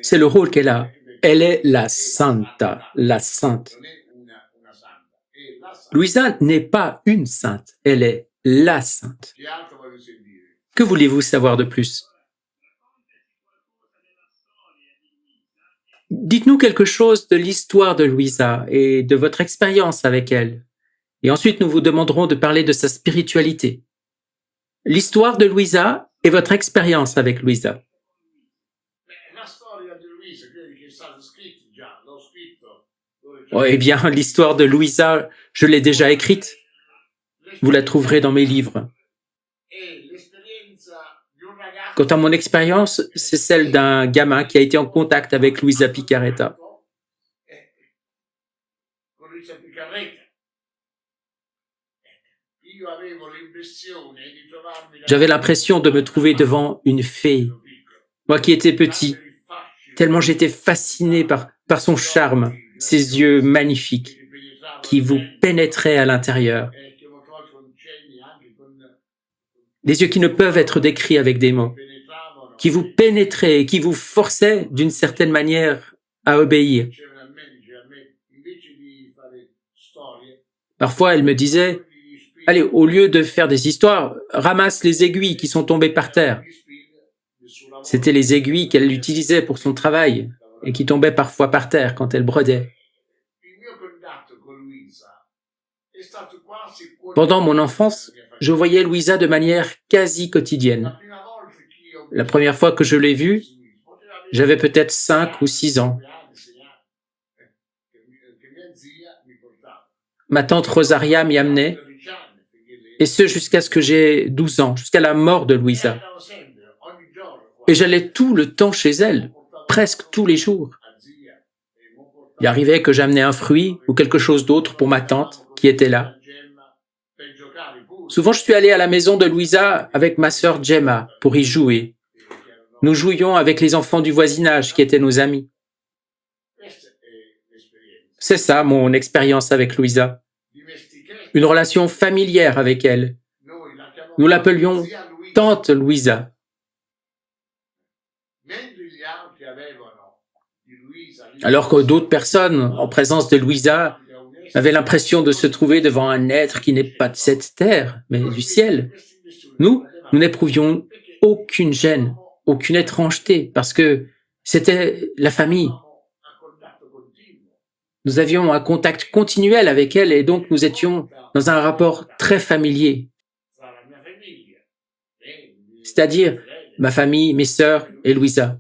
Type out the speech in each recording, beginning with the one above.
C'est le rôle qu'elle a. Elle est la santa, la sainte. Luisa n'est pas une sainte, elle est la sainte. Que voulez-vous savoir de plus? Dites-nous quelque chose de l'histoire de Luisa et de votre expérience avec elle. Et ensuite, nous vous demanderons de parler de sa spiritualité. L'histoire de Luisa et votre expérience avec Luisa. Oh, eh bien, l'histoire de Luisa, je l'ai déjà écrite. Vous la trouverez dans mes livres. Quant à mon expérience, c'est celle d'un gamin qui a été en contact avec Luisa Picaretta. J'avais l'impression de me trouver devant une fée, moi qui étais petit, tellement j'étais fasciné par son charme, ses yeux magnifiques, qui vous pénétraient à l'intérieur. Des yeux qui ne peuvent être décrits avec des mots, qui vous pénétraient et qui vous forçaient d'une certaine manière à obéir. Parfois, elle me disait, « Allez, au lieu de faire des histoires, ramasse les aiguilles qui sont tombées par terre. » C'était les aiguilles qu'elle utilisait pour son travail et qui tombaient parfois par terre quand elle brodait. Pendant mon enfance, je voyais Luisa de manière quasi quotidienne. La première fois que je l'ai vue, j'avais peut-être 5 ou 6 ans. Ma tante Rosaria m'y amenait, et ce jusqu'à ce que j'ai 12 ans, jusqu'à la mort de Luisa. Et j'allais tout le temps chez elle, presque tous les jours. Il arrivait que j'amenais un fruit ou quelque chose d'autre pour ma tante qui était là. Souvent, je suis allé à la maison de Luisa avec ma sœur Gemma pour y jouer. Nous jouions avec les enfants du voisinage qui étaient nos amis. C'est ça, mon expérience avec Luisa. Une relation familière avec elle. Nous l'appelions Tante Luisa. Alors que d'autres personnes, en présence de Luisa, avaient l'impression de se trouver devant un être qui n'est pas de cette terre, mais du ciel. Nous n'éprouvions aucune gêne, aucune étrangeté, parce que c'était la famille. Nous avions un contact continuel avec elle et donc nous étions dans un rapport très familier. C'est-à-dire ma famille, mes sœurs et Luisa.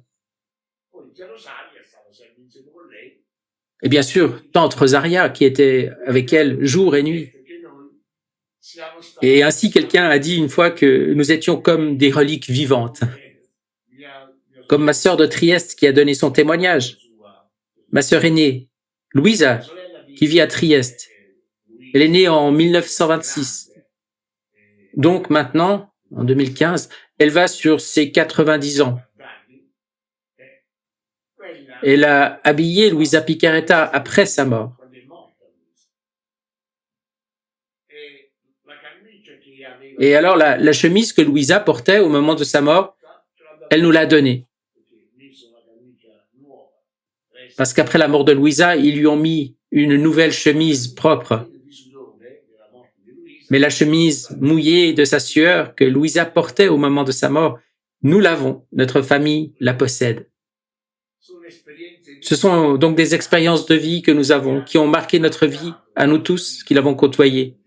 Et bien sûr, tante Rosaria qui était avec elle jour et nuit. Et ainsi quelqu'un a dit une fois que nous étions comme des reliques vivantes. Comme ma sœur de Trieste qui a donné son témoignage. Ma sœur aînée, Luisa, qui vit à Trieste. Elle est née en 1926. Donc maintenant, en 2015, elle va sur ses 90 ans. Elle a habillé Luisa Picaretta après sa mort. Et alors la chemise que Luisa portait au moment de sa mort, elle nous l'a donnée. Parce qu'après la mort de Luisa, ils lui ont mis une nouvelle chemise propre. Mais la chemise mouillée de sa sueur que Luisa portait au moment de sa mort, nous l'avons, notre famille la possède. Ce sont donc des expériences de vie que nous avons, qui ont marqué notre vie, à nous tous, qui l'avons côtoyée.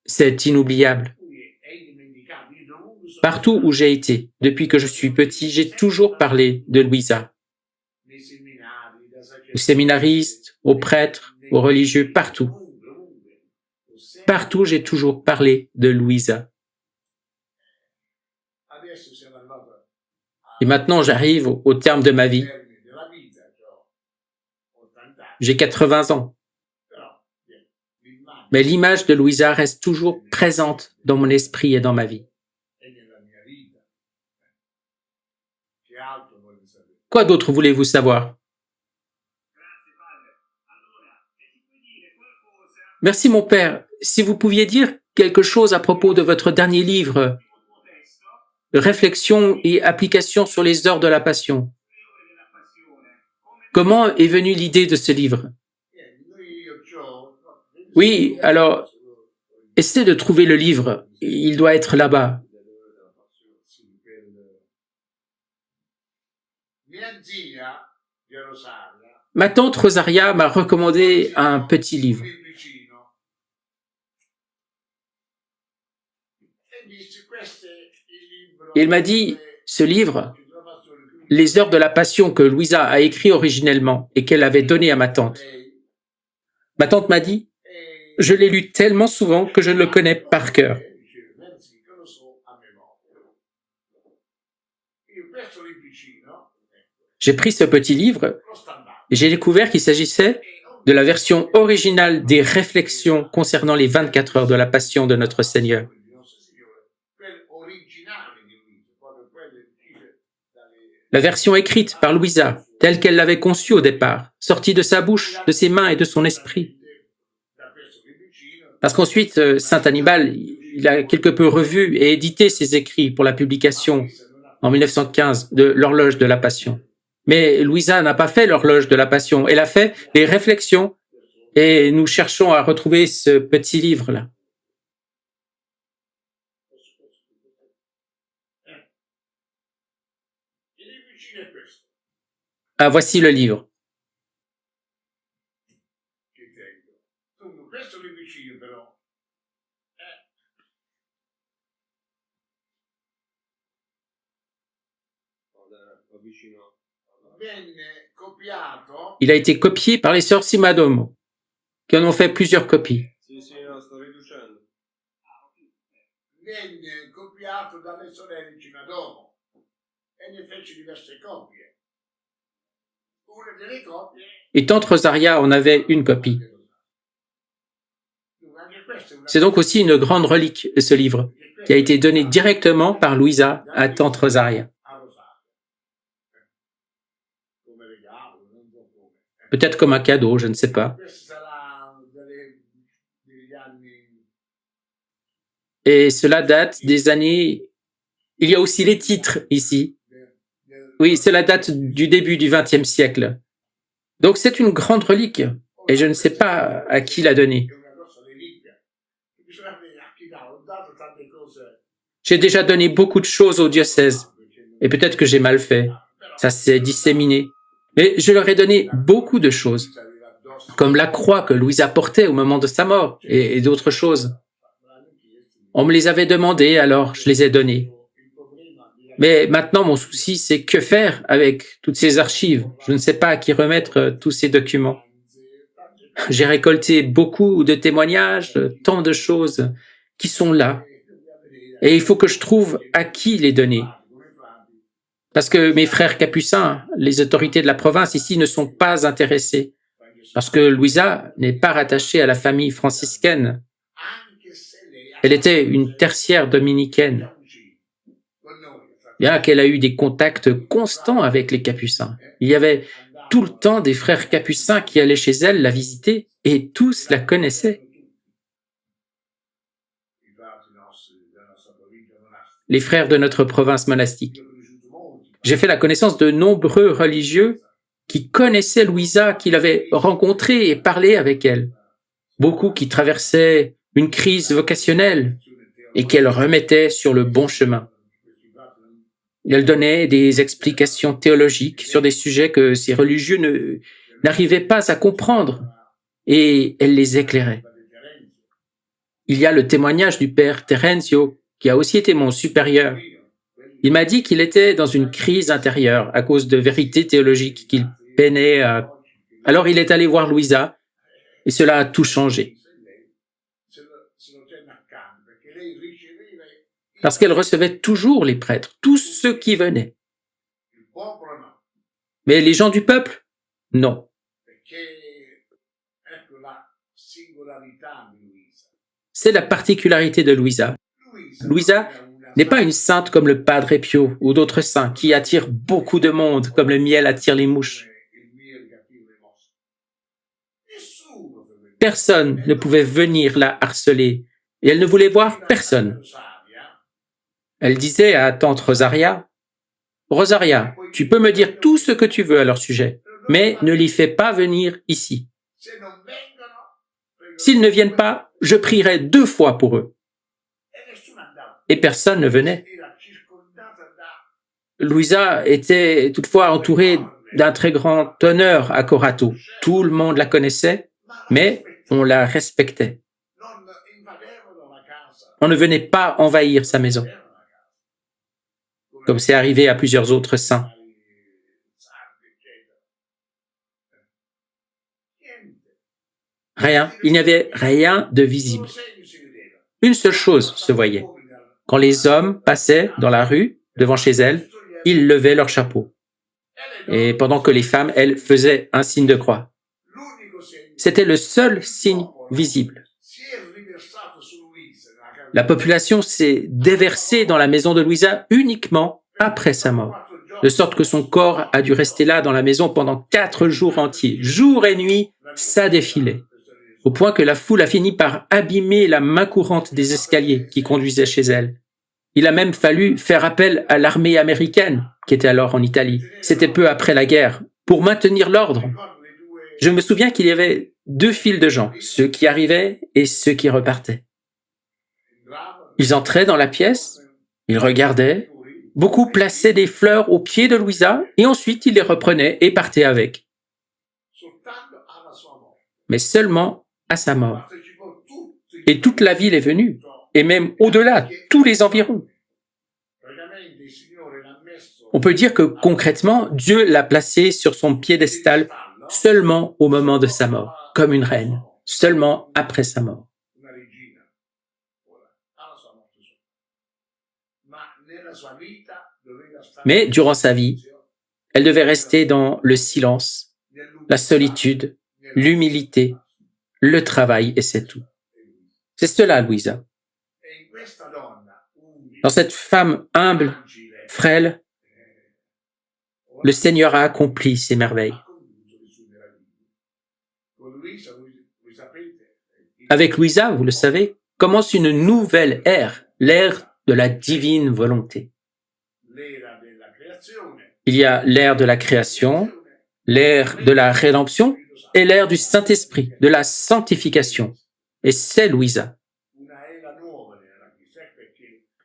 C'est inoubliable. Partout où j'ai été, depuis que je suis petit, j'ai toujours parlé de Luisa. Aux séminaristes, aux prêtres, aux religieux, partout. Partout, j'ai toujours parlé de Luisa. Et maintenant, j'arrive au terme de ma vie. J'ai 80 ans. Mais l'image de Luisa reste toujours présente dans mon esprit et dans ma vie. Quoi d'autre voulez-vous savoir? Merci mon père. Si vous pouviez dire quelque chose à propos de votre dernier livre, réflexion et application sur les heures de la Passion. Comment est venue l'idée de ce livre? Oui, alors, essayez de trouver le livre. Il doit être là-bas. Ma tante Rosaria m'a recommandé un petit livre. Et il m'a dit, ce livre, Les heures de la Passion que Louisa a écrit originellement et qu'elle avait donné à ma tante. Ma tante m'a dit, je l'ai lu tellement souvent que je le connais par cœur. J'ai pris ce petit livre et j'ai découvert qu'il s'agissait de la version originale des réflexions concernant les 24 heures de la Passion de notre Seigneur. La version écrite par Louisa, telle qu'elle l'avait conçue au départ, sortie de sa bouche, de ses mains et de son esprit. Parce qu'ensuite, Saint Hannibal, il a quelque peu revu et édité ses écrits pour la publication en 1915 de l'Horloge de la Passion. Mais Louisa n'a pas fait l'Horloge de la Passion, elle a fait les réflexions et nous cherchons à retrouver ce petit livre-là. Ah, voici le livre. Il a été copié par les sœurs Simadomo, qui en ont fait plusieurs copies. Et tante Rosaria en avait une copie. C'est donc aussi une grande relique, ce livre, qui a été donné directement par Louisa à tante Rosaria. Peut-être comme un cadeau, je ne sais pas. Et cela date des années... Il y a aussi les titres ici. Oui, cela date du début du XXe siècle. Donc c'est une grande relique, et je ne sais pas à qui l'a donnée. J'ai déjà donné beaucoup de choses au diocèse, et peut-être que j'ai mal fait. Ça s'est disséminé. Mais je leur ai donné beaucoup de choses, comme la croix que Louisa portait au moment de sa mort, et d'autres choses. On me les avait demandées, alors je les ai données. Mais maintenant, mon souci, c'est que faire avec toutes ces archives? Je ne sais pas à qui remettre tous ces documents. J'ai récolté beaucoup de témoignages, tant de choses qui sont là. Et il faut que je trouve à qui les donner. Parce que mes frères capucins, les autorités de la province ici ne sont pas intéressés. Parce que Louisa n'est pas rattachée à la famille franciscaine. Elle était une tertiaire dominicaine. Bien qu'elle a eu des contacts constants avec les capucins. Il y avait tout le temps des frères capucins qui allaient chez elle la visiter et tous la connaissaient. Les frères de notre province monastique. J'ai fait la connaissance de nombreux religieux qui connaissaient Louisa, qui l'avaient rencontrée et parlé avec elle. Beaucoup qui traversaient une crise vocationnelle et qu'elle remettait sur le bon chemin. Elle donnait des explications théologiques sur des sujets que ces religieux n'arrivaient pas à comprendre et elle les éclairait. Il y a le témoignage du père Terenzio, qui a aussi été mon supérieur. Il m'a dit qu'il était dans une crise intérieure à cause de vérités théologiques qu'il peinait à... Alors il est allé voir Louisa et cela a tout changé. Parce qu'elle recevait toujours les prêtres, tous ceux qui venaient. Mais les gens du peuple, non. C'est la particularité de Louisa. Louisa n'est pas une sainte comme le Padre Pio ou d'autres saints qui attirent beaucoup de monde comme le miel attire les mouches. Personne ne pouvait venir la harceler et elle ne voulait voir personne. Elle disait à tante Rosaria, « Rosaria, tu peux me dire tout ce que tu veux à leur sujet, mais ne les fais pas venir ici. S'ils ne viennent pas, je prierai 2 fois pour eux. » Et personne ne venait. Louisa était toutefois entourée d'un très grand honneur à Corato. Tout le monde la connaissait, mais on la respectait. On ne venait pas envahir sa maison, comme c'est arrivé à plusieurs autres saints. Rien, il n'y avait rien de visible. Une seule chose se voyait. Quand les hommes passaient dans la rue, devant chez elle, ils levaient leur chapeau. Et pendant que les femmes, elles, faisaient un signe de croix. C'était le seul signe visible. La population s'est déversée dans la maison de Louisa uniquement après sa mort, de sorte que son corps a dû rester là dans la maison pendant 4 jours entiers. Jour et nuit, ça défilait, au point que la foule a fini par abîmer la main courante des escaliers qui conduisaient chez elle. Il a même fallu faire appel à l'armée américaine, qui était alors en Italie. C'était peu après la guerre, pour maintenir l'ordre. Je me souviens qu'il y avait 2 files de gens, ceux qui arrivaient et ceux qui repartaient. Ils entraient dans la pièce, ils regardaient, beaucoup plaçaient des fleurs aux pieds de Louisa et ensuite ils les reprenaient et partaient avec. Mais seulement à sa mort. Et toute la ville est venue, et même au-delà, tous les environs. On peut dire que concrètement, Dieu l'a placée sur son piédestal seulement au moment de sa mort, comme une reine, seulement après sa mort. Mais durant sa vie, elle devait rester dans le silence, la solitude, l'humilité, le travail, et c'est tout. C'est cela, Louisa. Dans cette femme humble, frêle, le Seigneur a accompli ses merveilles. Avec Louisa, vous le savez, commence une nouvelle ère, l'ère de la divine volonté. Il y a l'ère de la création, l'ère de la rédemption et l'ère du Saint-Esprit, de la sanctification. Et c'est Louisa.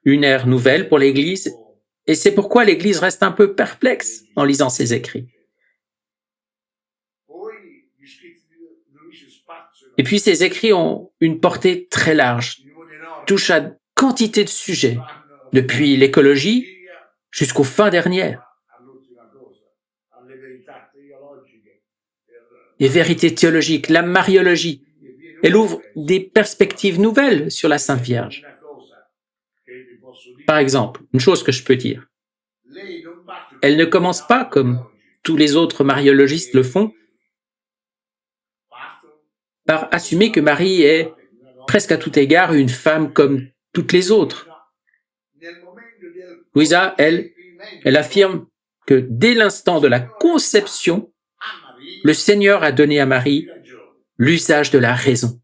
Une ère nouvelle pour l'Église, et c'est pourquoi l'Église reste un peu perplexe en lisant ses écrits. Et puis ces écrits ont une portée très large, touchent à quantité de sujets, depuis l'écologie jusqu'aux fins dernières. Les vérités théologiques, la mariologie. Elle ouvre des perspectives nouvelles sur la Sainte Vierge. Par exemple, une chose que je peux dire, elle ne commence pas comme tous les autres mariologistes le font, par assumer que Marie est presque à tout égard une femme comme toutes les autres. Louisa, elle affirme que dès l'instant de la conception, le Seigneur a donné à Marie l'usage de la raison.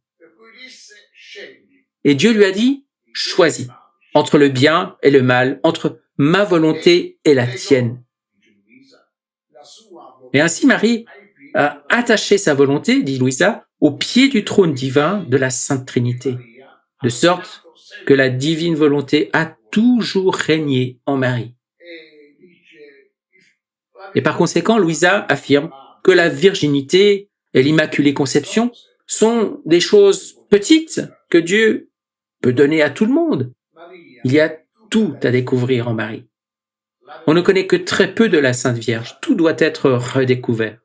Et Dieu lui a dit, choisis entre le bien et le mal, entre ma volonté et la tienne. Et ainsi Marie a attaché sa volonté, dit Louisa, au pied du trône divin de la Sainte Trinité, de sorte que la divine volonté a toujours régné en Marie. Et par conséquent, Louisa affirme que la virginité et l'immaculée conception sont des choses petites que Dieu peut donner à tout le monde. Il y a tout à découvrir en Marie. On ne connaît que très peu de la Sainte Vierge. Tout doit être redécouvert.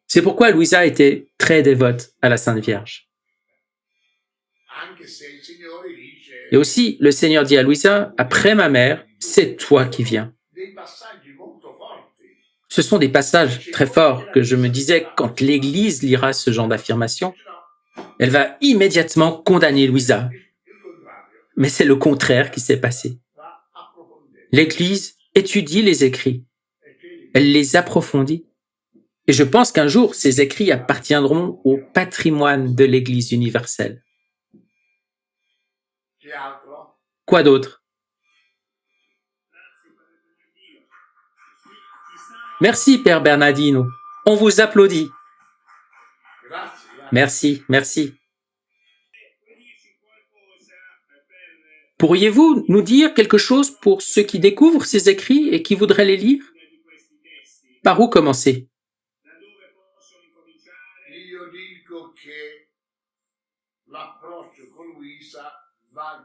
C'est pourquoi Louisa était très dévote à la Sainte Vierge. Et aussi, le Seigneur dit à Louisa, après ma mère, c'est toi qui viens. Ce sont des passages très forts que je me disais, quand l'Église lira ce genre d'affirmation, elle va immédiatement condamner Louisa. Mais c'est le contraire qui s'est passé. L'Église étudie les écrits, elle les approfondit, Et je pense qu'un jour, ces écrits appartiendront au patrimoine de l'Église universelle. Quoi d'autre? Merci, Père Bernardino. On vous applaudit. Merci, merci. Pourriez-vous nous dire quelque chose pour ceux qui découvrent ces écrits et qui voudraient les lire? Par où commencer?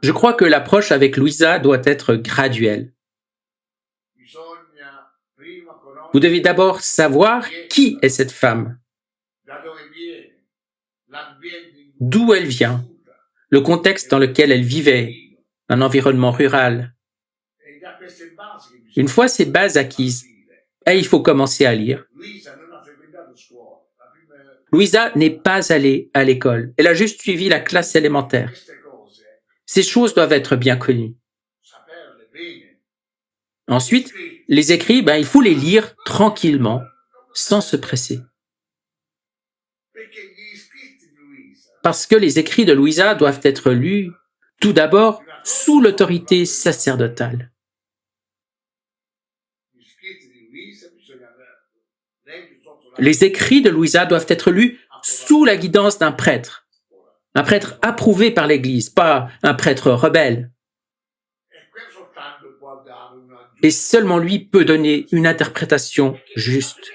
Je crois que l'approche avec Luisa doit être graduelle. Vous devez d'abord savoir qui est cette femme, d'où elle vient, le contexte dans lequel elle vivait, un environnement rural. Une fois ces bases acquises, il faut commencer à lire. Luisa n'est pas allée à l'école, elle a juste suivi la classe élémentaire. Ces choses doivent être bien connues. Ensuite, les écrits, il faut les lire tranquillement, sans se presser. Parce que les écrits de Luisa doivent être lus, tout d'abord, sous l'autorité sacerdotale. Les écrits de Luisa doivent être lus sous la guidance d'un prêtre approuvé par l'Église, pas un prêtre rebelle. Et seulement lui peut donner une interprétation juste.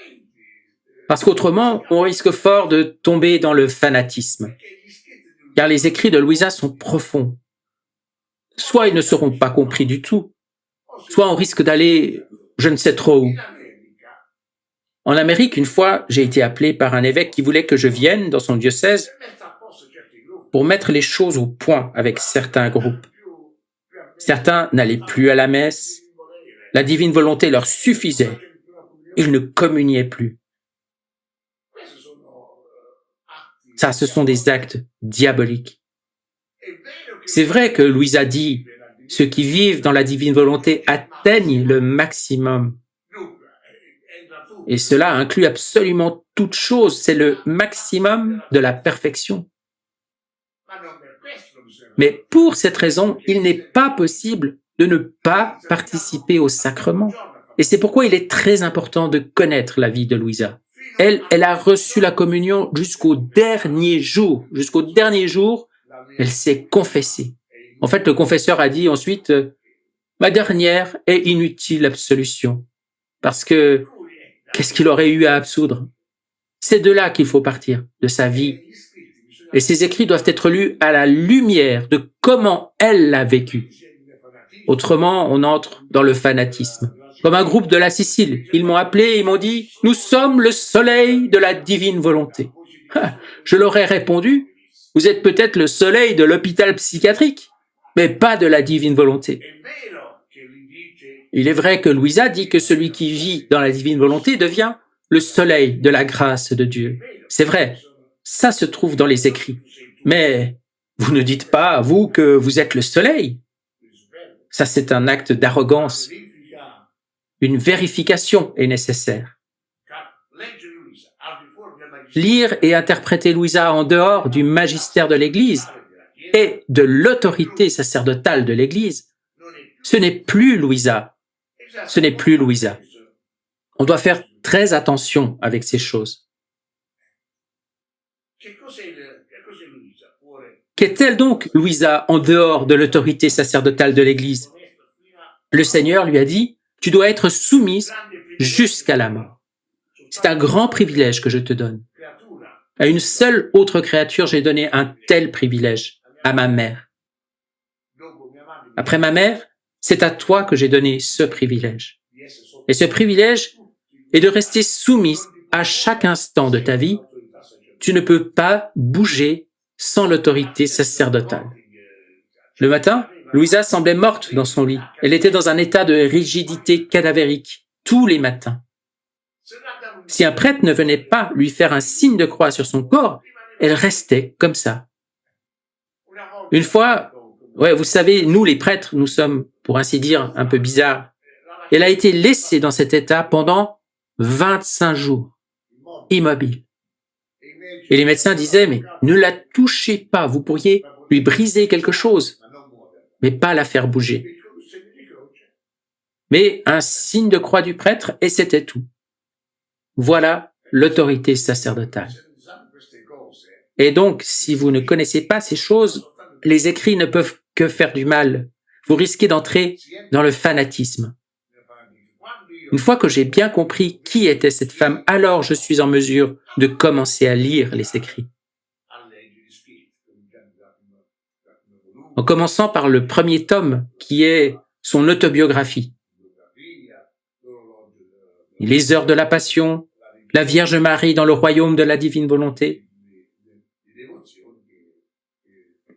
Parce qu'autrement, on risque fort de tomber dans le fanatisme. Car les écrits de Luisa sont profonds. Soit ils ne seront pas compris du tout, soit on risque d'aller je ne sais trop où. En Amérique, une fois, j'ai été appelé par un évêque qui voulait que je vienne dans son diocèse pour mettre les choses au point avec certains groupes. Certains n'allaient plus à la messe, la divine volonté leur suffisait, ils ne communiaient plus. Ça, ce sont des actes diaboliques. C'est vrai que Luisa dit, ceux qui vivent dans la divine volonté atteignent le maximum. Et cela inclut absolument toute chose, c'est le maximum de la perfection. Mais pour cette raison, il n'est pas possible de ne pas participer au sacrement. Et c'est pourquoi il est très important de connaître la vie de Luisa. Elle a reçu la communion jusqu'au dernier jour. Jusqu'au dernier jour, elle s'est confessée. En fait, le confesseur a dit ensuite, ma dernière et inutile absolution. Parce que, qu'est-ce qu'il aurait eu à absoudre? C'est de là qu'il faut partir, de sa vie. Et ces écrits doivent être lus à la lumière de comment elle l'a vécu. Autrement, on entre dans le fanatisme. Comme un groupe de la Sicile, ils m'ont appelé et ils m'ont dit « Nous sommes le soleil de la divine volonté ». Je leur ai répondu « Vous êtes peut-être le soleil de l'hôpital psychiatrique, mais pas de la divine volonté ». Il est vrai que Luisa dit que celui qui vit dans la divine volonté devient le soleil de la grâce de Dieu. C'est vrai, ça se trouve dans les écrits. Mais vous ne dites pas, vous, que vous êtes le soleil. Ça, c'est un acte d'arrogance. Une vérification est nécessaire. Lire et interpréter Luisa en dehors du magistère de l'Église et de l'autorité sacerdotale de l'Église, ce n'est plus Luisa. Ce n'est plus Luisa. On doit faire très attention avec ces choses. Qu'est-elle donc, Luisa, en dehors de l'autorité sacerdotale de l'Église? Le Seigneur lui a dit, tu dois être soumise jusqu'à la mort. C'est un grand privilège que je te donne. À une seule autre créature, j'ai donné un tel privilège, à ma mère. Après ma mère, c'est à toi que j'ai donné ce privilège. Et ce privilège est de rester soumise à chaque instant de ta vie. Tu ne peux pas bouger sans l'autorité sacerdotale. Le matin, Luisa semblait morte dans son lit. Elle était dans un état de rigidité cadavérique tous les matins. Si un prêtre ne venait pas lui faire un signe de croix sur son corps, elle restait comme ça. Une fois, vous savez, nous les prêtres, nous sommes, pour ainsi dire, un peu bizarres. Elle a été laissée dans cet état pendant 25 jours. immobile. Et les médecins disaient, mais ne la touchez pas, vous pourriez lui briser quelque chose, mais pas la faire bouger. Mais un signe de croix du prêtre, et c'était tout. Voilà l'autorité sacerdotale. Et donc, si vous ne connaissez pas ces choses, les écrits ne peuvent que faire du mal. Vous risquez d'entrer dans le fanatisme. Une fois que j'ai bien compris qui était cette femme, alors je suis en mesure de commencer à lire les écrits. En commençant par le premier tome, qui est son autobiographie. Les heures de la Passion, la Vierge Marie dans le royaume de la divine volonté.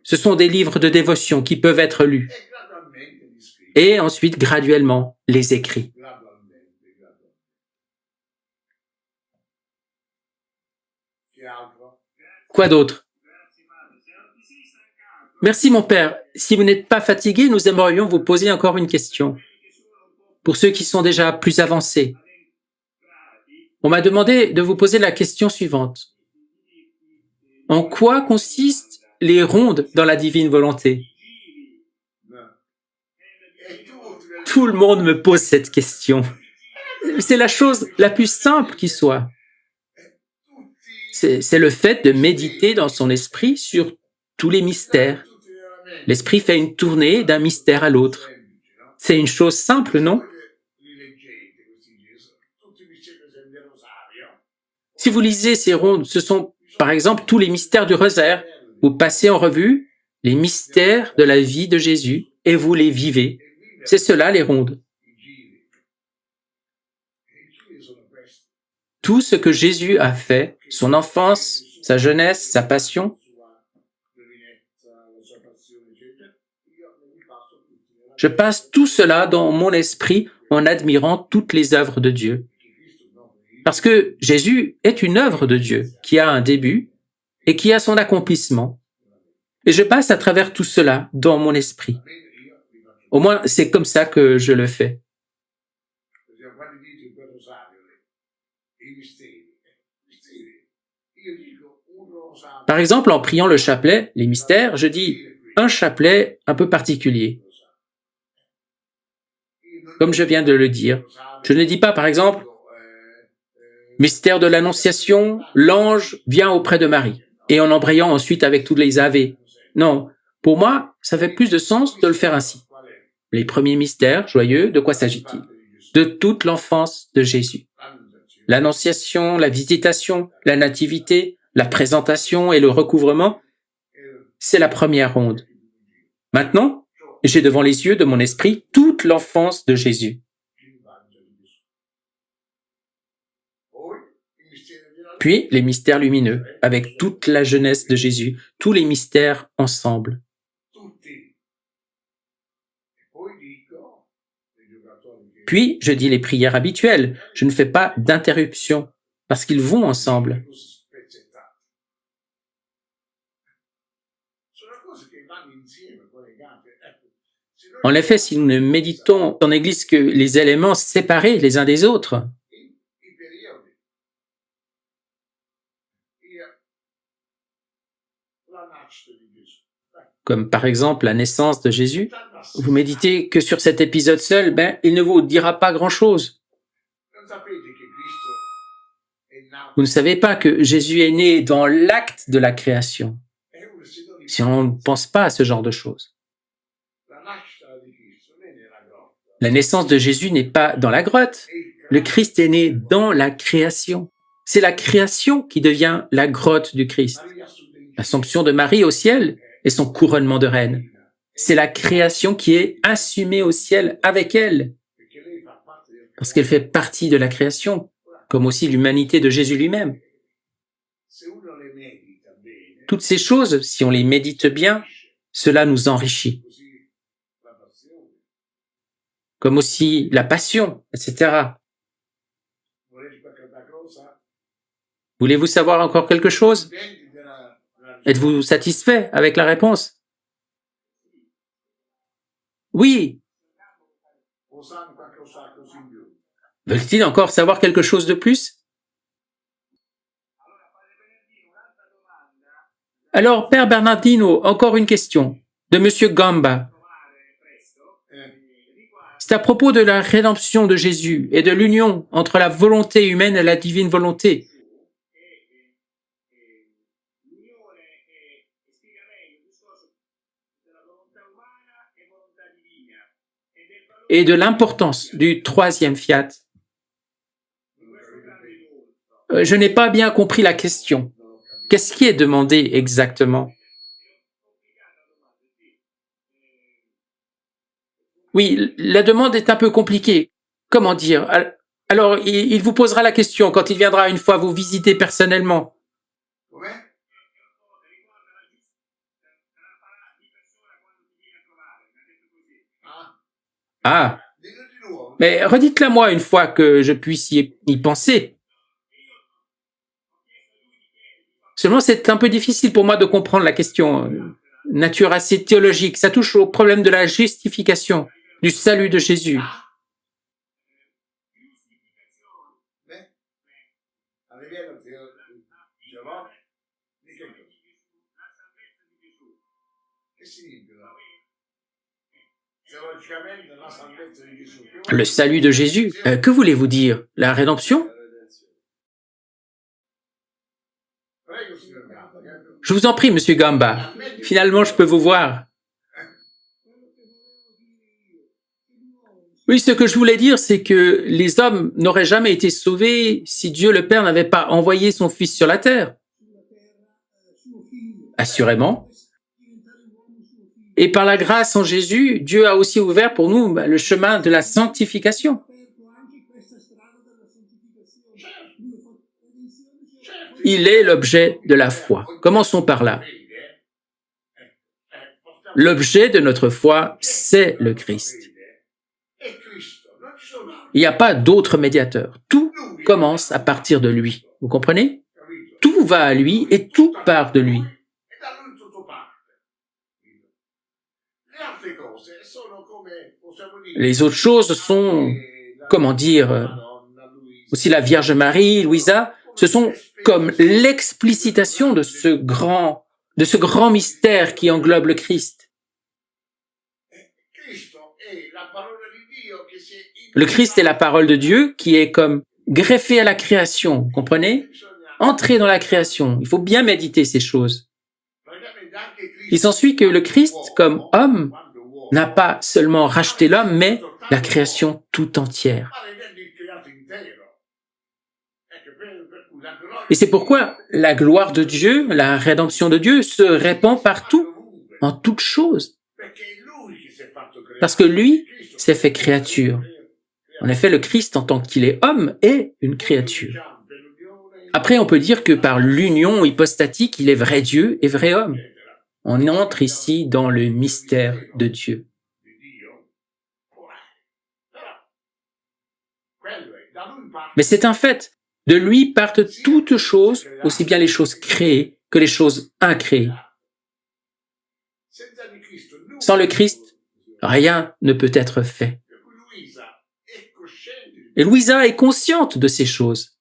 Ce sont des livres de dévotion qui peuvent être lus. Et ensuite, graduellement, les écrits. Quoi d'autre? Merci mon père. Si vous n'êtes pas fatigué, nous aimerions vous poser encore une question. Pour ceux qui sont déjà plus avancés. On m'a demandé de vous poser la question suivante. En quoi consistent les rondes dans la divine volonté? Tout le monde me pose cette question. C'est la chose la plus simple qui soit. C'est le fait de méditer dans son esprit sur tous les mystères. L'esprit fait une tournée d'un mystère à l'autre. C'est une chose simple, non? Si vous lisez ces rondes, ce sont par exemple tous les mystères du rosaire. Vous passez en revue les mystères de la vie de Jésus et vous les vivez. C'est cela les rondes. Tout ce que Jésus a fait, son enfance, sa jeunesse, sa passion, je passe tout cela dans mon esprit en admirant toutes les œuvres de Dieu. Parce que Jésus est une œuvre de Dieu qui a un début et qui a son accomplissement. Et je passe à travers tout cela dans mon esprit. Au moins, c'est comme ça que je le fais. Par exemple, en priant le chapelet, les mystères, je dis un chapelet un peu particulier. Comme je viens de le dire, je ne dis pas, par exemple, mystère de l'Annonciation, l'ange vient auprès de Marie, et en embrayant ensuite avec tous les Ave. Non, pour moi, ça fait plus de sens de le faire ainsi. Les premiers mystères joyeux, de quoi s'agit-il? De toute l'enfance de Jésus. L'Annonciation, la visitation, la nativité, la présentation et le recouvrement, c'est la première ronde. Maintenant, j'ai devant les yeux de mon esprit toute l'enfance de Jésus. Puis les mystères lumineux, avec toute la jeunesse de Jésus, tous les mystères ensemble. Puis je dis les prières habituelles, je ne fais pas d'interruption, parce qu'ils vont ensemble. En effet, si nous ne méditons en Église que les éléments séparés les uns des autres, comme par exemple la naissance de Jésus, vous méditez que sur cet épisode seul, il ne vous dira pas grand-chose. Vous ne savez pas que Jésus est né dans l'acte de la création, si on ne pense pas à ce genre de choses. La naissance de Jésus n'est pas dans la grotte. Le Christ est né dans la création. C'est la création qui devient la grotte du Christ. L'Assomption de Marie au ciel et son couronnement de reine. C'est la création qui est assumée au ciel avec elle, parce qu'elle fait partie de la création, comme aussi l'humanité de Jésus lui-même. Toutes ces choses, si on les médite bien, cela nous enrichit. Comme aussi la passion, etc. Voulez-vous savoir encore quelque chose? Êtes-vous satisfait avec la réponse? Oui. Veulent-ils encore savoir quelque chose de plus? Alors, Père Bernardino, encore une question de Monsieur Gamba. C'est à propos de la rédemption de Jésus et de l'union entre la volonté humaine et la divine volonté. Et de l'importance du troisième fiat. Je n'ai pas bien compris la question. Qu'est-ce qui est demandé exactement? Oui, la demande est un peu compliquée. Comment dire? Alors, il vous posera la question quand il viendra une fois vous visiter personnellement. Ah, mais redites-la moi une fois que je puisse y penser. Seulement, c'est un peu difficile pour moi de comprendre la question. Nature assez théologique, ça touche au problème de la justification, du salut de Jésus. Le salut de Jésus, que voulez-vous dire? La rédemption? Je vous en prie, Monsieur Gamba. Finalement, je peux vous voir. Oui, ce que je voulais dire, c'est que les hommes n'auraient jamais été sauvés si Dieu le Père n'avait pas envoyé son Fils sur la terre. Assurément. Et par la grâce en Jésus, Dieu a aussi ouvert pour nous le chemin de la sanctification. Il est l'objet de la foi. Commençons par là. L'objet de notre foi, c'est le Christ. Il n'y a pas d'autre médiateur. Tout commence à partir de lui. Vous comprenez? Tout va à lui et tout part de lui. Les autres choses sont, comment dire, aussi la Vierge Marie, Louisa, ce sont comme l'explicitation de ce grand mystère qui englobe le Christ. Le Christ est la parole de Dieu qui est comme greffée à la création, vous comprenez? Entrer dans la création, il faut bien méditer ces choses. Il s'ensuit que le Christ, comme homme, n'a pas seulement racheté l'homme, mais la création tout entière. Et c'est pourquoi la gloire de Dieu, la rédemption de Dieu se répand partout, en toutes choses. Parce que lui s'est fait créature. En effet, le Christ, en tant qu'il est homme, est une créature. Après, on peut dire que par l'union hypostatique, il est vrai Dieu et vrai homme. On entre ici dans le mystère de Dieu. Mais c'est un fait. De lui partent toutes choses, aussi bien les choses créées que les choses incréées. Sans le Christ, rien ne peut être fait. Et Louisa est consciente de ces choses.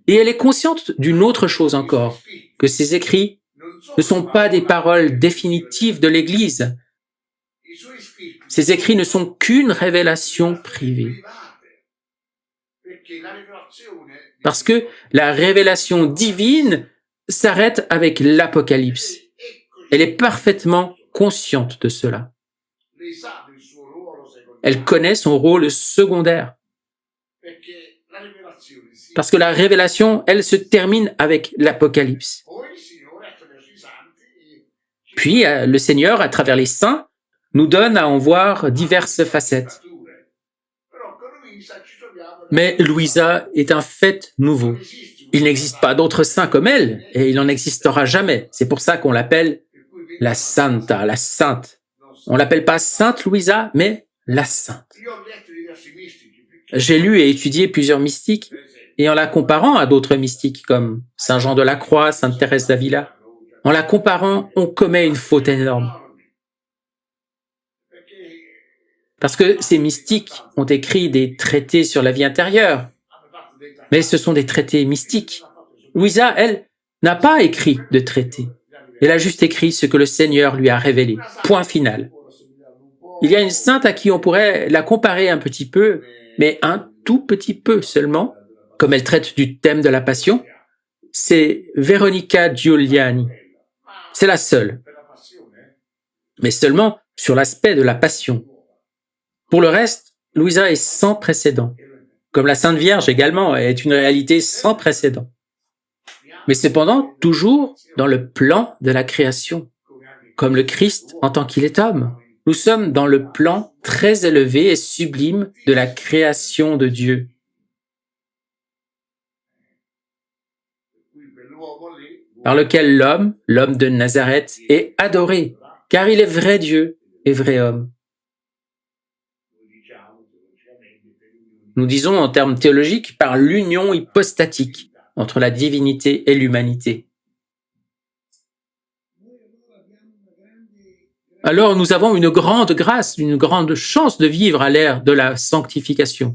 Et elle est consciente d'une autre chose encore, que ces écrits ne sont pas des paroles définitives de l'Église. Ces écrits ne sont qu'une révélation privée. Parce que la révélation divine s'arrête avec l'Apocalypse. Elle est parfaitement consciente de cela. Elle connaît son rôle secondaire. Parce que la révélation, elle se termine avec l'Apocalypse. Puis, le Seigneur, à travers les saints, nous donne à en voir diverses facettes. Mais Louisa est un fait nouveau. Il n'existe pas d'autres saints comme elle, et il n'en existera jamais. C'est pour ça qu'on l'appelle la Santa, la Sainte. On l'appelle pas Sainte Louisa, mais la Sainte. J'ai lu et étudié plusieurs mystiques, et en la comparant à d'autres mystiques comme Saint Jean de la Croix, Sainte Thérèse d'Avila, en la comparant, on commet une faute énorme. Parce que ces mystiques ont écrit des traités sur la vie intérieure, mais ce sont des traités mystiques. Louisa, elle, n'a pas écrit de traité. Elle a juste écrit ce que le Seigneur lui a révélé. Point final. Il y a une sainte à qui on pourrait la comparer un petit peu, mais un tout petit peu seulement, comme elle traite du thème de la passion, c'est Veronica Giuliani. C'est la seule, mais seulement sur l'aspect de la passion. Pour le reste, Luisa est sans précédent, comme la Sainte Vierge également est une réalité sans précédent. Mais cependant, toujours dans le plan de la création, comme le Christ en tant qu'il est homme. Nous sommes dans le plan très élevé et sublime de la création de Dieu. Par lequel l'homme de Nazareth, est adoré, car il est vrai Dieu et vrai homme. Nous disons en termes théologiques par l'union hypostatique entre la divinité et l'humanité. Alors nous avons une grande grâce, une grande chance de vivre à l'ère de la sanctification.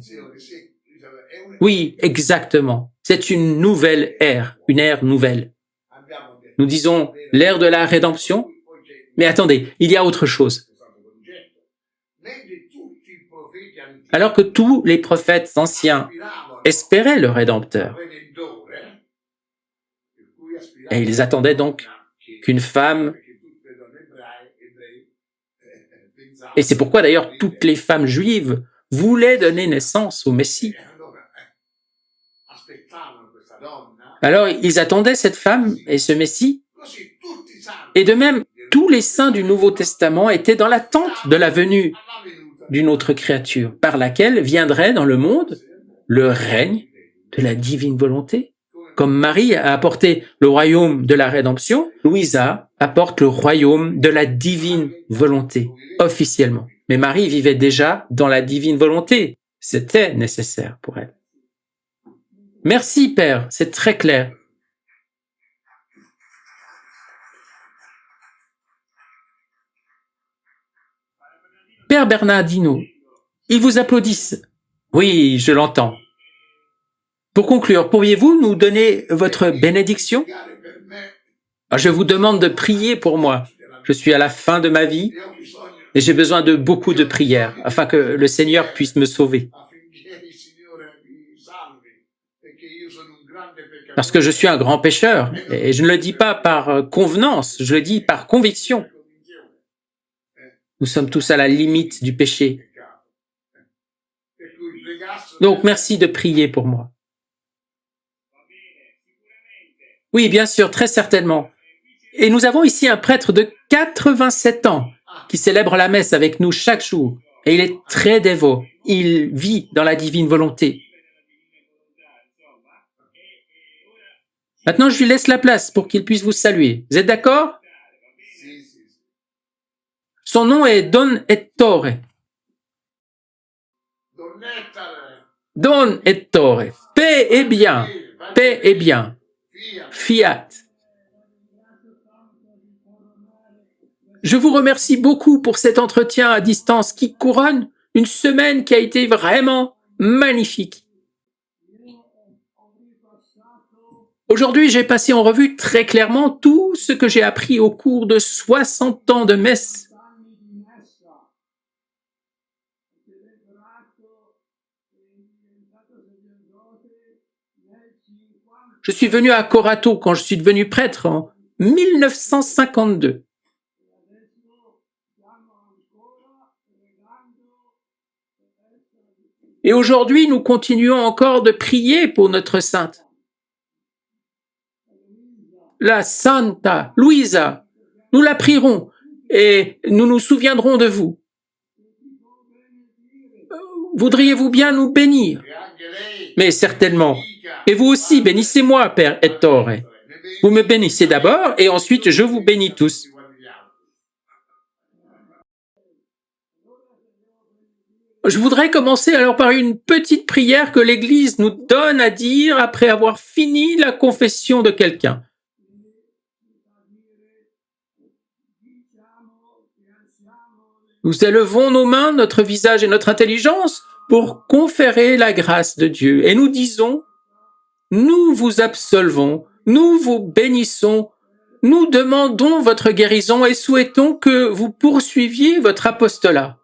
Oui, exactement. C'est une nouvelle ère, une ère nouvelle. Nous disons l'ère de la rédemption, mais attendez, il y a autre chose. Alors que tous les prophètes anciens espéraient le Rédempteur, et ils attendaient donc qu'une femme, et c'est pourquoi d'ailleurs toutes les femmes juives voulaient donner naissance au Messie. Alors ils attendaient cette femme et ce Messie, et de même, tous les saints du Nouveau Testament étaient dans l'attente de la venue d'une autre créature, par laquelle viendrait dans le monde le règne de la divine volonté. Comme Marie a apporté le royaume de la rédemption, Luisa apporte le royaume de la divine volonté, officiellement. Mais Marie vivait déjà dans la divine volonté. C'était nécessaire pour elle. Merci, Père, c'est très clair. Père Bernardino, ils vous applaudissent. Oui, je l'entends. Pour conclure, pourriez-vous nous donner votre bénédiction? Je vous demande de prier pour moi. Je suis à la fin de ma vie et j'ai besoin de beaucoup de prières afin que le Seigneur puisse me sauver. Parce que je suis un grand pécheur et je ne le dis pas par convenance, je le dis par conviction. Nous sommes tous à la limite du péché. Donc, merci de prier pour moi. Oui, bien sûr, très certainement. Et nous avons ici un prêtre de 87 ans qui célèbre la messe avec nous chaque jour. Et il est très dévot. Il vit dans la divine volonté. Maintenant, je lui laisse la place pour qu'il puisse vous saluer. Vous êtes d'accord? Son nom est Don Ettore. Don Ettore. Paix et bien. Paix et bien. Fiat. Je vous remercie beaucoup pour cet entretien à distance qui couronne une semaine qui a été vraiment magnifique. Aujourd'hui, j'ai passé en revue très clairement tout ce que j'ai appris au cours de 60 ans de messe. Je suis venu à Corato quand je suis devenu prêtre en 1952. Et aujourd'hui, nous continuons encore de prier pour notre sainte. La Santa Luisa, nous la prierons et nous nous souviendrons de vous. Voudriez-vous bien nous bénir? Mais certainement. Et vous aussi, bénissez-moi, Père Ettore. Vous me bénissez d'abord et ensuite je vous bénis tous. Je voudrais commencer alors par une petite prière que l'Église nous donne à dire après avoir fini la confession de quelqu'un. Nous élevons nos mains, notre visage et notre intelligence pour conférer la grâce de Dieu. Et nous disons, nous vous absolvons nous vous bénissons, nous demandons votre guérison et souhaitons que vous poursuiviez votre apostolat.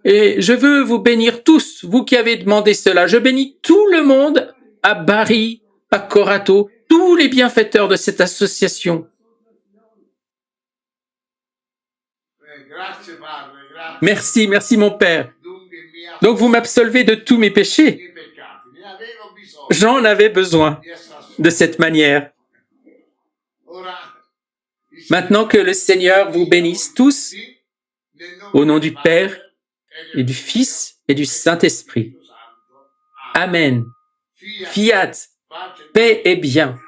Et je veux vous bénir tous, vous qui avez demandé cela. Je bénis tout le monde à Bari, à Corato, tous les bienfaiteurs de cette association. Merci, merci mon Père. Donc vous m'absolvez de tous mes péchés. J'en avais besoin de cette manière. Maintenant que le Seigneur vous bénisse tous, au nom du Père et du Fils et du Saint-Esprit. Amen. Fiat, paix et bien.